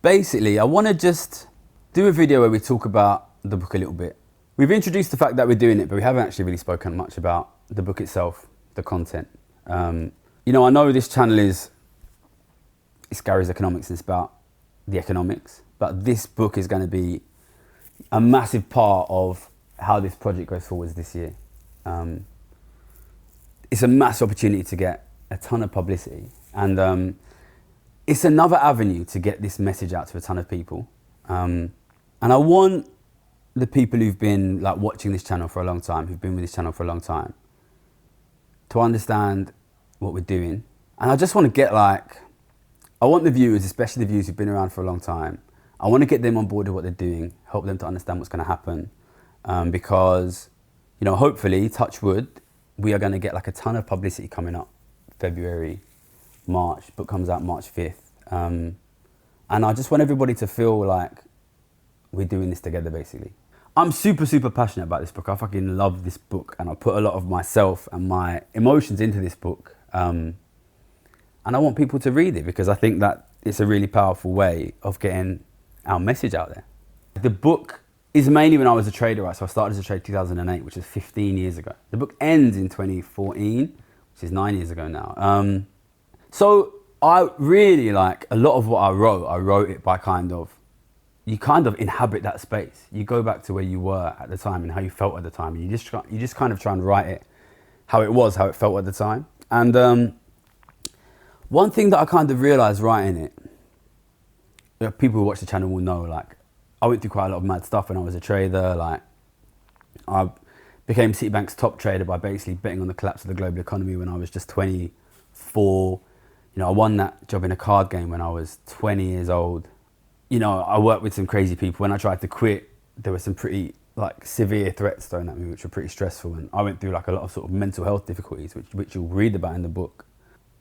basically, I want to just do a video where we talk about the book a little bit. We've introduced the fact that we're doing it, but we haven't actually really spoken much about the book itself, the content. You know, I know this channel it's Gary's Economics and it's about the economics, but this book is going to be a massive part of how this project goes forwards this year. It's a massive opportunity to get a ton of publicity, and it's another avenue to get this message out to a ton of people. And I want the people who've been like watching this channel for a long time, who've been with this channel for a long time, to understand what we're doing. And I just want to get I want the viewers, especially the viewers who've been around for a long time, I want to get them on board with what they're doing, help them to understand what's going to happen. Because, you know, hopefully, touch wood, we are going to get like a ton of publicity coming up February, March. Book comes out March 5th. And I just want everybody to feel like we're doing this together, basically. I'm super, super passionate about this book. I fucking love this book, and I put a lot of myself and my emotions into this book. And I want people to read it because I think that it's a really powerful way of getting our message out there. The book is mainly when I was a trader, right? So I started as a trader in 2008, which is 15 years ago. The book ends in 2014, which is 9 years ago now. So I really like a lot of what I wrote it by you kind of inhabit that space. You go back to where you were at the time and how you felt at the time. And you just kind of try and write it how it was, how it felt at the time. And one thing that I kind of realized writing it, people who watch the channel will know, like, I went through quite a lot of mad stuff when I was a trader. Like, I became Citibank's top trader by basically betting on the collapse of the global economy when I was just 24. You know, I won that job in a card game when I was 20 years old. You know, I worked with some crazy people. When I tried to quit, there were some pretty severe threats thrown at me, which were pretty stressful. And I went through like a lot of sort of mental health difficulties, which you'll read about in the book.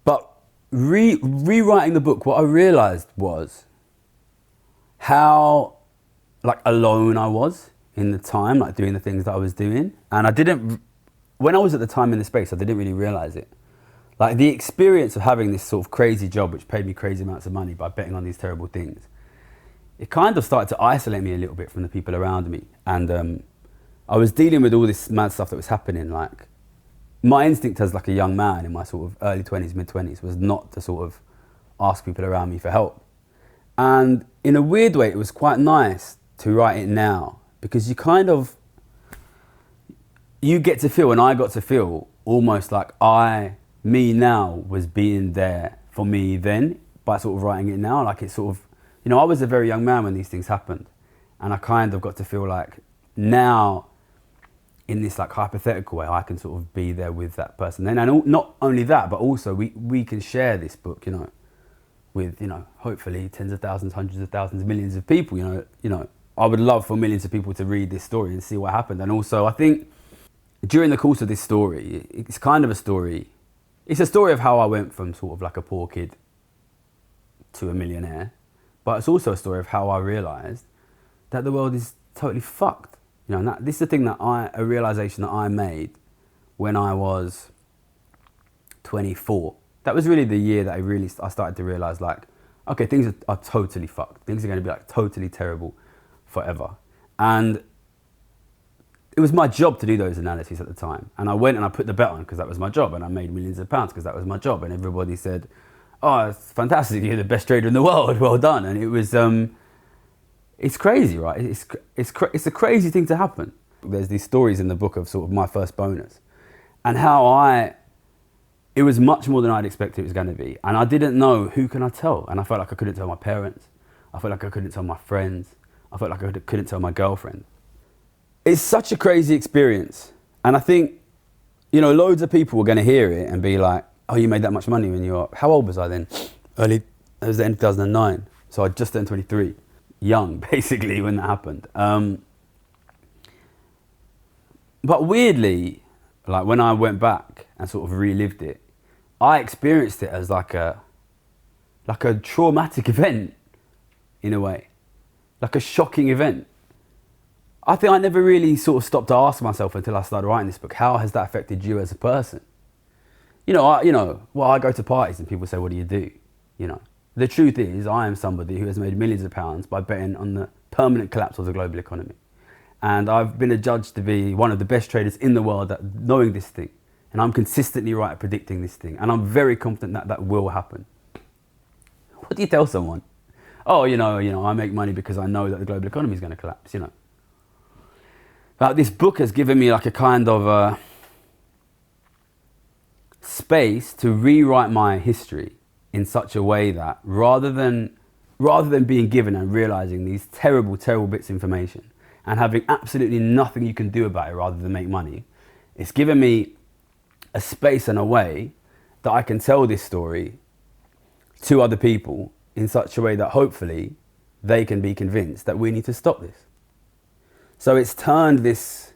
But rewriting the book, what I realized was how alone I was in the time, like doing the things that I was doing. And when I was at the time in the space, I didn't really realize it. Like the experience of having this sort of crazy job, which paid me crazy amounts of money by betting on these terrible things, it kind of started to isolate me a little bit from the people around me. And I was dealing with all this mad stuff that was happening. Like, my instinct as like a young man in my sort of early 20s, mid 20s was not to sort of ask people around me for help. And in a weird way, it was quite nice to write it now, because you get to feel, and I got to feel almost like me now was being there for me then by sort of writing it now. Like, it's sort of, you know, I was a very young man when these things happened, and I kind of got to feel like now in this like hypothetical way, I can sort of be there with that person then. And not only that, but also we can share this book, you know, with, you know, hopefully tens of thousands, hundreds of thousands, millions of people. You know, I would love for millions of people to read this story and see what happened. And also, I think during the course of this story, it's kind of a story. It's a story of how I went from sort of like a poor kid to a millionaire, but it's also a story of how I realized that the world is totally fucked. You know, and this is the thing a realization that I made when I was 24. That was really the year that I started to realize, like, okay, things are totally fucked. Things are going to be like totally terrible forever. And it was my job to do those analyses at the time. And I went and I put the bet on because that was my job. And I made millions of pounds because that was my job. And everybody said, oh, it's fantastic. You're the best trader in the world. Well done. And it was, it's crazy, right? It's a crazy thing to happen. There's these stories in the book of sort of my first bonus and how it was much more than I'd expected it was going to be. And I didn't know who can I tell. And I felt like I couldn't tell my parents. I felt like I couldn't tell my friends. I felt like I couldn't tell my girlfriend. It's such a crazy experience. And I think, you know, loads of people were going to hear it and be like, oh, you made that much money when you were, how old was I then? It was the end of 2009. So I just turned 23. Young, basically, when that happened. But weirdly, like when I went back and sort of relived it, I experienced it as like a traumatic event in a way, like a shocking event. I think I never really sort of stopped to ask myself until I started writing this book, how has that affected you as a person? I go to parties and people say, what do you do? You know, the truth is, I am somebody who has made millions of pounds by betting on the permanent collapse of the global economy. And I've been adjudged to be one of the best traders in the world at knowing this thing. And I'm consistently right at predicting this thing. And I'm very confident that that will happen. What do you tell someone? Oh, I make money because I know that the global economy is going to collapse, But this book has given me like a kind of space to rewrite my history in such a way that rather than being given and realizing these terrible, terrible bits of information and having absolutely nothing you can do about it rather than make money, it's given me a space and a way that I can tell this story to other people in such a way that hopefully they can be convinced that we need to stop this. So it's turned this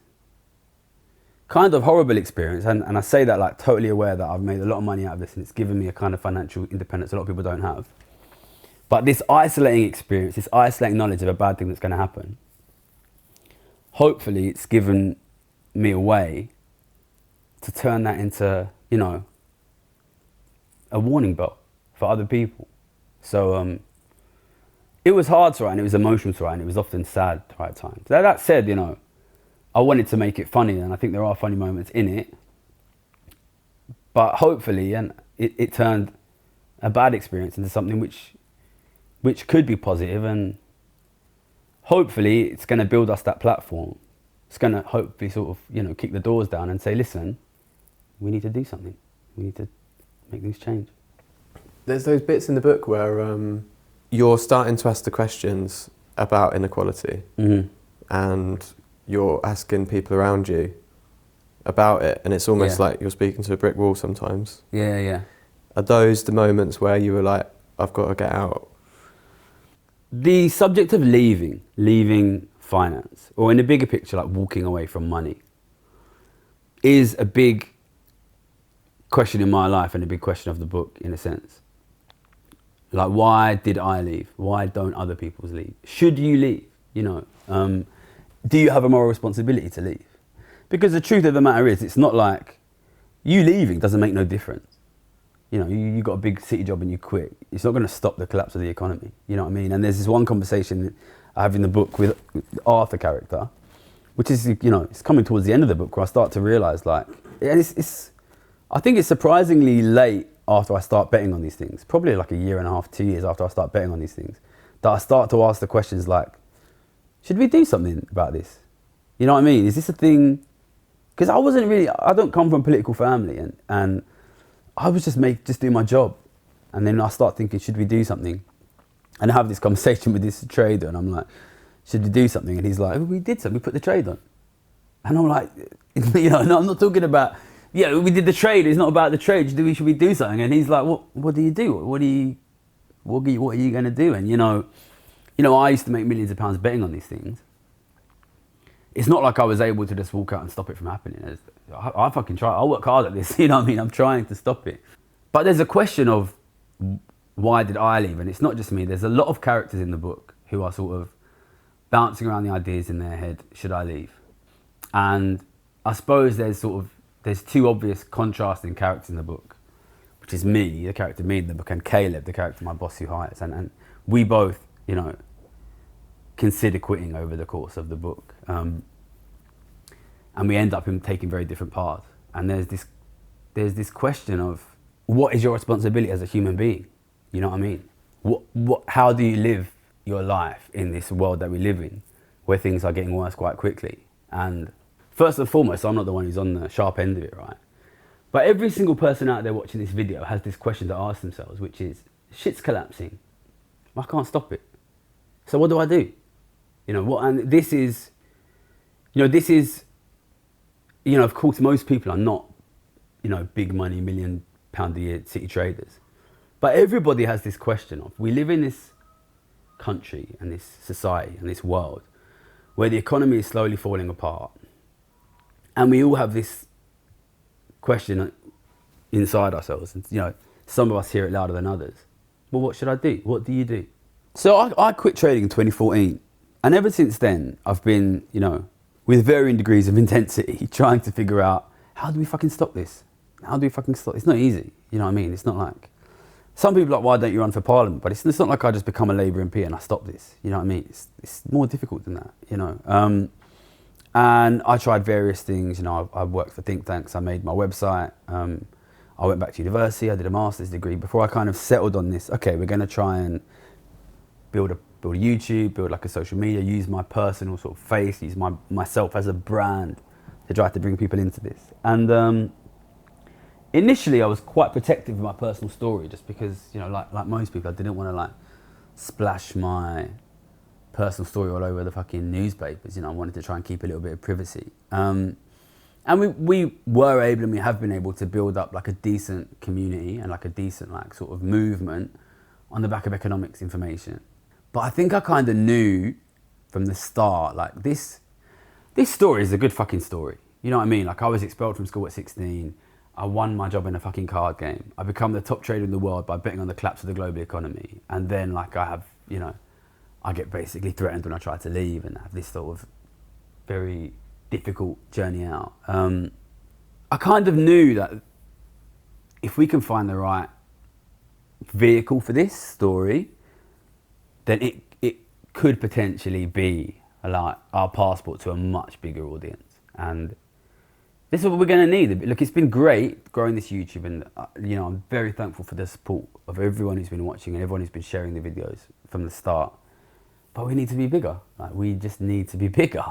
kind of horrible experience, and I say that like totally aware that I've made a lot of money out of this and it's given me a kind of financial independence a lot of people don't have. But this isolating experience, this isolating knowledge of a bad thing that's going to happen, hopefully it's given me a way to turn that into, a warning bell for other people. So it was hard to write and it was emotional to write and it was often sad to write at times. That said, I wanted to make it funny, and I think there are funny moments in it. But hopefully, and it turned a bad experience into something which could be positive, and hopefully it's going to build us that platform. It's going to hopefully sort of, kick the doors down and say, listen, we need to do something. We need to make things change. There's those bits in the book where you're starting to ask the questions about inequality, mm-hmm. and you're asking people around you about it, and it's almost like you're speaking to a brick wall sometimes. Yeah. Are those the moments where you were like, I've got to get out? The subject of leaving finance, or in the bigger picture, like walking away from money, is a big question in my life and a big question of the book, in a sense. Like, why did I leave? Why don't other people leave? Should you leave? Do you have a moral responsibility to leave? Because the truth of the matter is, it's not like you leaving doesn't make no difference. You got a big city job and you quit. It's not going to stop the collapse of the economy. You know what I mean? And there's this one conversation I have in the book with the Arthur character, which is, it's coming towards the end of the book where I start to realise, like, and I think it's surprisingly late after I start betting on these things, probably like a year and a half, 2 years after I start betting on these things, that I start to ask the questions like, should we do something about this? You know what I mean? Is this a thing? Because I don't come from a political family, and I was just doing my job. And then I start thinking, should we do something? And I have this conversation with this trader, and I'm like, should we do something? And he's like, we did something, we put the trade on. And I'm like, no, I'm not talking about, we did the trade, it's not about the trade, should we do something? And he's like, what do you do? What are you going to do? And I used to make millions of pounds betting on these things. It's not like I was able to just walk out and stop it from happening. I fucking try. I work hard at this, you know what I mean? I'm trying to stop it. But there's a question of why did I leave? And it's not just me. There's a lot of characters in the book who are sort of bouncing around the ideas in their head, should I leave? And I suppose there's two obvious contrasting characters in the book, which is me, the character me in the book, and Caleb, the character my boss who hires. And we both, consider quitting over the course of the book. And we end up in taking very different paths. And there's this question of, what is your responsibility as a human being? You know what I mean? How do you live your life in this world that we live in, where things are getting worse quite quickly? And first and foremost, I'm not the one who's on the sharp end of it, right? But every single person out there watching this video has this question to ask themselves, which is, shit's collapsing. I can't stop it. So what do I do? And this is, of course, most people are not, big money, £1 million a year city traders. But everybody has this question of, we live in this country and this society and this world where the economy is slowly falling apart. And we all have this question inside ourselves. And, some of us hear it louder than others. Well, what should I do? What do you do? So I quit trading in 2014. And ever since then, I've been, with varying degrees of intensity, trying to figure out, how do we fucking stop this? How do we fucking stop? It's not easy, you know what I mean? It's not like, some people are like, why don't you run for parliament? But it's not like I just become a Labour MP and I stop this. You know what I mean? It's more difficult than that, you know. And I tried various things. You know, I worked for think tanks. I made my website. I went back to university. I did a master's degree before I kind of settled on this. Okay, we're going to try and build a YouTube, build like a social media, use my personal sort of face, use myself as a brand to try to bring people into this. And initially I was quite protective of my personal story, just because, you know, like most people, I didn't want to like splash my personal story all over the fucking newspapers. You know, I wanted to try and keep a little bit of privacy. And we were able, and we have been able to build up like a decent community and like a decent like sort of movement on the back of economics information. But I think I kind of knew from the start, like this story is a good fucking story. You know what I mean? Like I was expelled from school at 16. I won my job in a fucking card game. I become the top trader in the world by betting on the collapse of the global economy. And then like I have, you know, I get basically threatened when I try to leave and have this sort of very difficult journey out. I kind of knew that if we can find the right vehicle for this story, then it could potentially be like our passport to a much bigger audience. And this is what we're going to need. Look, it's been great growing this YouTube, and you know, I'm very thankful for the support of everyone who's been watching and everyone who's been sharing the videos from the start. But we need to be bigger. Like we just need to be bigger.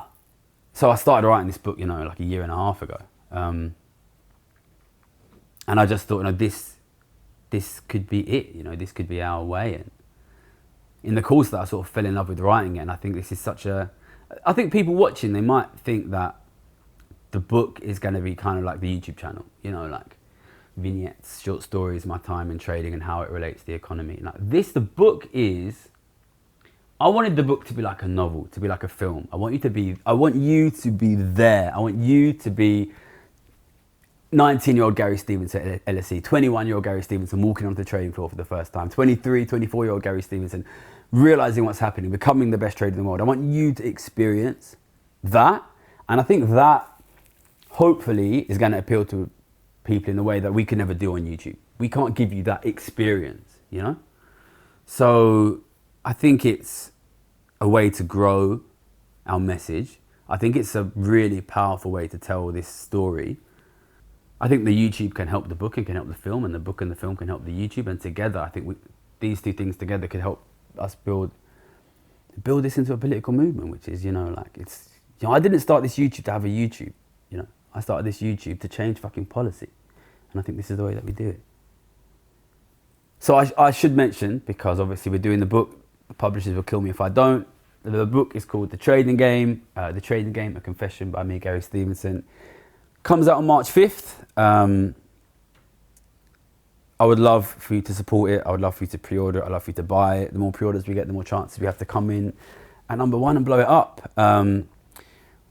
So I started writing this book, you know, like a year and a half ago. And I just thought, you know, this could be it. You know, this could be our way. And in the course that I sort of fell in love with writing it, and I think this is such a... I think people watching, they might think that the book is going to be kind of like the YouTube channel, you know, like vignettes, short stories, my time in trading and how it relates to the economy. Like the book is... I wanted the book to be like a novel, to be like a film. I want you to be there. I want you to be 19-year-old Gary Stevenson at LSE, 21-year-old Gary Stevenson walking onto the trading floor for the first time, 23, 24-year-old Gary Stevenson realizing what's happening, becoming the best trader in the world. I want you to experience that. And I think that hopefully is going to appeal to people in a way that we can never do on YouTube. We can't give you that experience, you know? So I think it's a way to grow our message. I think it's a really powerful way to tell this story. I think the YouTube can help the book and can help the film, and the book and the film can help the YouTube. And together, I think these two things together could help us build this into a political movement, which is, you know, like it's, you know, I didn't start this YouTube to have a YouTube, you know. I started this YouTube to change fucking policy. And I think this is the way that we do it. So I should mention, because obviously we're doing the book, the publishers will kill me if I don't. The book is called The Trading Game. The Trading Game, A Confession by me, Gary Stevenson. Comes out on March 5th. I would love for you to support it. I would love for you to pre-order it. I'd love for you to buy it. The more pre-orders we get, the more chances we have to come in at number one and blow it up.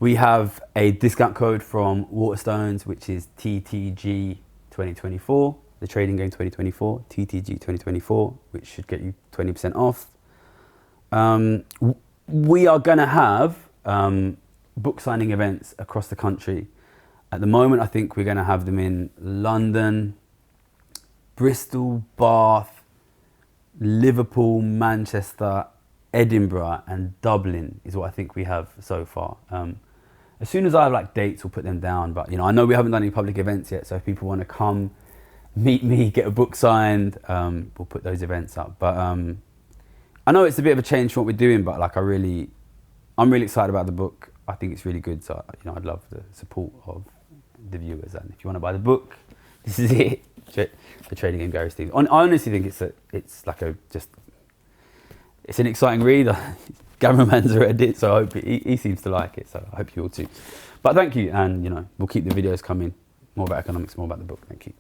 We have a discount code from Waterstones, which is TTG 2024. The Trading Game 2024, TTG 2024, which should get you 20% off. We are going to have book signing events across the country. At the moment, I think we're going to have them in London, Bristol, Bath, Liverpool, Manchester, Edinburgh, and Dublin is what I think we have so far. As soon as I have like dates, we'll put them down. But you know, I know we haven't done any public events yet, so if people want to come, meet me, get a book signed, we'll put those events up. But I know it's a bit of a change from what we're doing, but like I'm really excited about the book. I think it's really good, so you know, I'd love the support of the viewers. And if you want to buy the book, this is it. The Trading Game, Gary Stevenson. I honestly think it's an exciting read. Cameraman's read it, so I hope he seems to like it. So I hope you will too. But thank you, and you know, we'll keep the videos coming. More about economics, more about the book. Thank you.